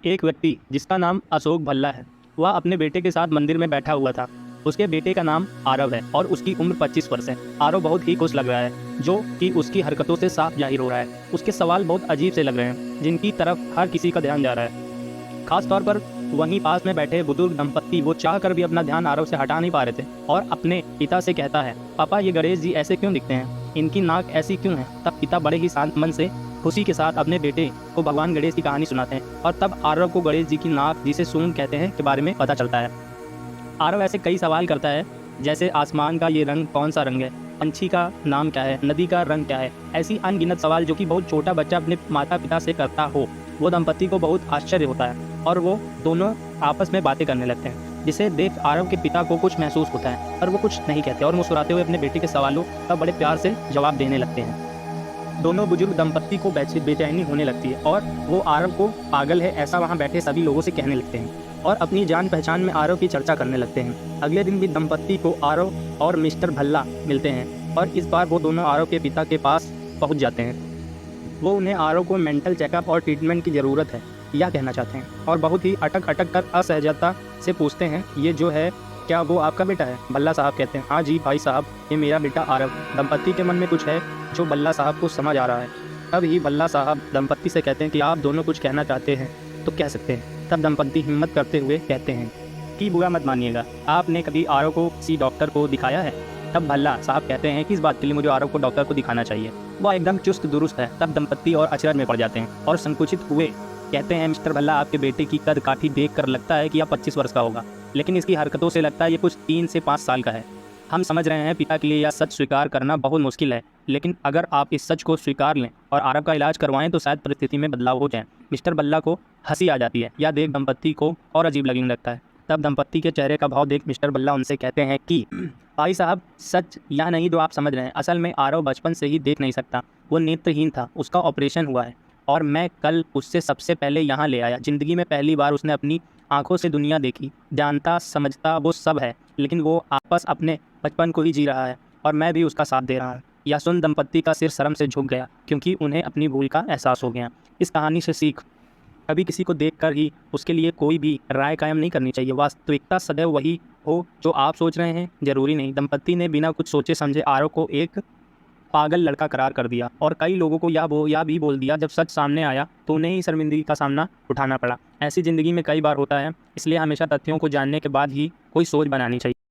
एक व्यक्ति जिसका नाम अशोक भल्ला है, वह अपने बेटे के साथ मंदिर में बैठा हुआ था। उसके बेटे का नाम आरव है और उसकी उम्र 25 वर्ष है। आरव बहुत ही खुश लग रहा है, जो कि उसकी हरकतों से साफ जाहिर हो रहा है। उसके सवाल बहुत अजीब से लग रहे हैं, जिनकी तरफ हर किसी का ध्यान जा रहा है। खास तौर पर वहीं पास में बैठे बुजुर्ग दंपत्ति वो चाह कर भी अपना ध्यान आरव से हटा नहीं पा रहे थे और अपने पिता से कहता है, पापा ये गणेश जी ऐसे क्यों दिखते हैं, इनकी नाक ऐसी क्यों है। तब पिता बड़े ही शांत मन से खुशी के साथ अपने बेटे को भगवान गणेश की कहानी सुनाते हैं और तब आरव को गणेश जी की नाक, जिसे सूंड कहते हैं, के बारे में पता चलता है। आरव ऐसे कई सवाल करता है, जैसे आसमान का ये रंग कौन सा रंग है, पंछी का नाम क्या है, नदी का रंग क्या है। ऐसी अनगिनत सवाल जो कि बहुत छोटा बच्चा अपने माता पिता से करता हो। वो दंपत्ति को बहुत आश्चर्य होता है और वो दोनों आपस में बातें करने लगते हैं, जिसे देख आरव के पिता को कुछ महसूस होता है और वो कुछ नहीं कहते और मुस्कुराते हुए अपने बेटे के सवालों का बड़े प्यार से जवाब देने लगते हैं। दोनों बुजुर्ग दंपत्ति को बेचैनी होने लगती है और वो आरव को पागल है ऐसा वहाँ बैठे सभी लोगों से कहने लगते हैं और अपनी जान पहचान में आरव की चर्चा करने लगते हैं। अगले दिन भी दंपत्ति को आरव और मिस्टर भल्ला मिलते हैं और इस बार वो दोनों आरव के पिता के पास पहुँच जाते हैं। वो उन्हें आरव को मेंटल चेकअप और ट्रीटमेंट की ज़रूरत है यह कहना चाहते हैं और बहुत ही अटक कर असहजता से पूछते हैं, ये जो है क्या वो आपका बेटा है। भल्ला साहब कहते हैं, हाँ जी भाई साहब, ये मेरा बेटा आरव। दंपत्ति के मन में कुछ है जो भल्ला साहब को समझ आ रहा है। तब ही भल्ला साहब दंपत्ति से कहते हैं कि आप दोनों कुछ कहना चाहते हैं तो कह सकते हैं। तब दंपत्ति हिम्मत करते हुए कहते हैं कि बुरा मत मानिएगा, आपने कभी आरव को किसी डॉक्टर को दिखाया है। तब भल्ला साहब कहते हैं कि इस बात के लिए मुझे आरव को डॉक्टर को दिखाना चाहिए, वह एकदम चुस्त दुरुस्त है। तब दंपत्ति और अचरज में पड़ जाते हैं और संकुचित हुए कहते हैं, मिस्टर भल्ला, आपके बेटे की कद काठी देख कर लगता है कि यह 25 वर्ष का होगा, लेकिन इसकी हरकतों से लगता है ये कुछ 3 से 5 साल का है। हम समझ रहे हैं पिता के लिए यह सच स्वीकार करना बहुत मुश्किल है, लेकिन अगर आप इस सच को स्वीकार लें और आरव का इलाज करवाएं तो शायद परिस्थिति में बदलाव हो जाए। मिस्टर भल्ला को हंसी आ जाती है, यह देख दंपत्ति को और अजीब लगने लगता है। तब दंपत्ति के चेहरे का भाव देख मिस्टर भल्ला उनसे कहते हैं कि भाई साहब, सच या नहीं जो आप समझ रहे हैं, असल में आरव बचपन से ही देख नहीं सकता, वो नेत्रहीन था, उसका ऑपरेशन हुआ है और मैं कल उससे सबसे पहले यहाँ ले आया। ज़िंदगी में पहली बार उसने अपनी आंखों से दुनिया देखी। जानता समझता वो सब है, लेकिन वो आपस अपने बचपन को ही जी रहा है और मैं भी उसका साथ दे रहा हूँ। यह सुन दंपत्ति का सिर शर्म से झुक गया, क्योंकि उन्हें अपनी भूल का एहसास हो गया। इस कहानी से सीख, कभी किसी को देखकर ही उसके लिए कोई भी राय कायम नहीं करनी चाहिए। वास्तविकता सदैव वही हो जो आप सोच रहे हैं, जरूरी नहीं। दंपत्ति ने बिना कुछ सोचे समझे आरव को एक पागल लड़का करार कर दिया और कई लोगों को यह भी बोल दिया। जब सच सामने आया तो उन्हें ही शर्मिंदगी का सामना उठाना पड़ा। ऐसी ज़िंदगी में कई बार होता है, इसलिए हमेशा तथ्यों को जानने के बाद ही कोई सोच बनानी चाहिए।